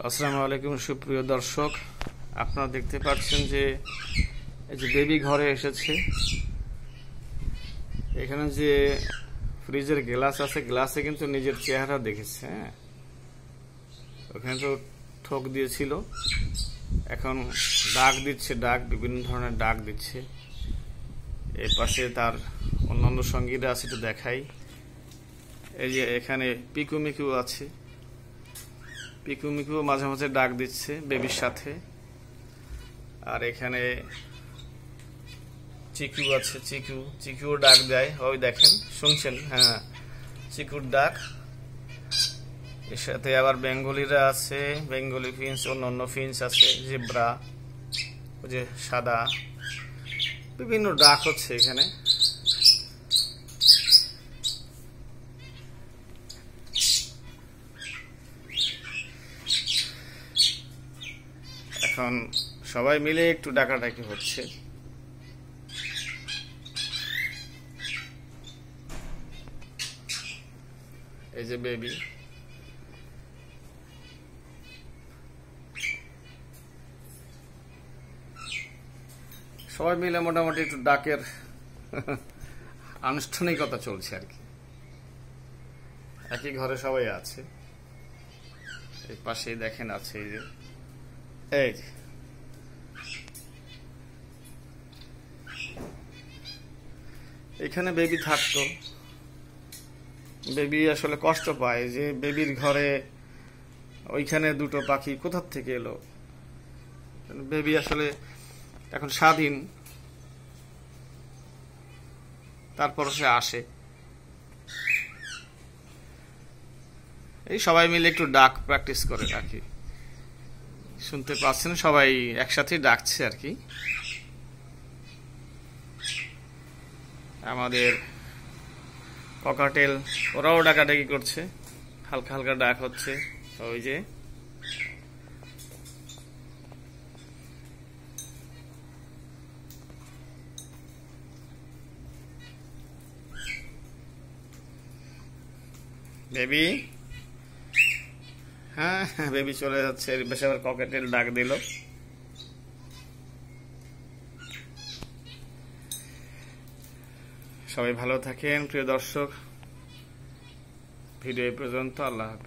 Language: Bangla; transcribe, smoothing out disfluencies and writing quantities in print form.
আসসালামু আলাইকুম সুপ্রিয় দর্শক, আপনারা দেখতে পাচ্ছেন যে এই যে বেবি ঘরে এসেছে। এখানে যে ফ্রিজের গ্লাস আছে, গ্লাসে কিন্তু নিজের চেহারা দেখেছে। হ্যাঁ, ওখানে তো ঠোক দিয়েছিল, এখন ডাক দিচ্ছে, বিভিন্ন ধরনের ডাক দিচ্ছে। এই পাশে তার অন্যান্য সঙ্গীরা আছে, একটু দেখাই। এই যে এখানে পিকু মিকু আছে, পিকু মিকু মাঝে মাঝে ডাক দিচ্ছে বেবির সাথে। আর এখানে চিকু আছে, চিকুও ডাক দেয়, ওই দেখেন, শুনছেন? হ্যাঁ, চিকুর ডাক। এর সাথে আবার বেঙ্গলিরা আছে, বেঙ্গলি ফিন্স, অন্যান্য ফিন্স আছে, জেব্রা, ওই যে সাদা, বিভিন্ন ডাক হচ্ছে এখানে। এখন সবাই মিলে একটু ডাকাডাকি হচ্ছে। এই যে বেবি, সবাই মিলে মোটামুটি একটু ডাকের আনুষ্ঠানিকতা চলছে আর কি। একই ঘরে সবাই আছে। এই পাশেই দেখেন আছে, এই যে এই যে এখানে বেবি থাকতো। বেবি আসলে কষ্ট পায় যে বেবির ঘরে ওইখানে দুটো পাখি কোথা থেকে এলো। বেবি আসলে এখন স্বাধীন, তারপর সে আসে। এই সবাই মিলে একটু ডাক প্র্যাকটিস করে রাখি। শুনতে পাচ্ছেন, সবাই একসাথে ডাকছে আর কি। আমাদের ককাটেল ওরাও ডাকাডাকি করছে, হালকা হালকা ডাক হচ্ছে। ওই যে বেবি, হ্যাঁ বেবি চলে যাচ্ছে, বেশ আবার ককাটেল ডাক দিল। সবাই ভালো থাকেন প্রিয় দর্শক, ভিডিও এই পর্যন্ত। আল্লাহ হাফেজ।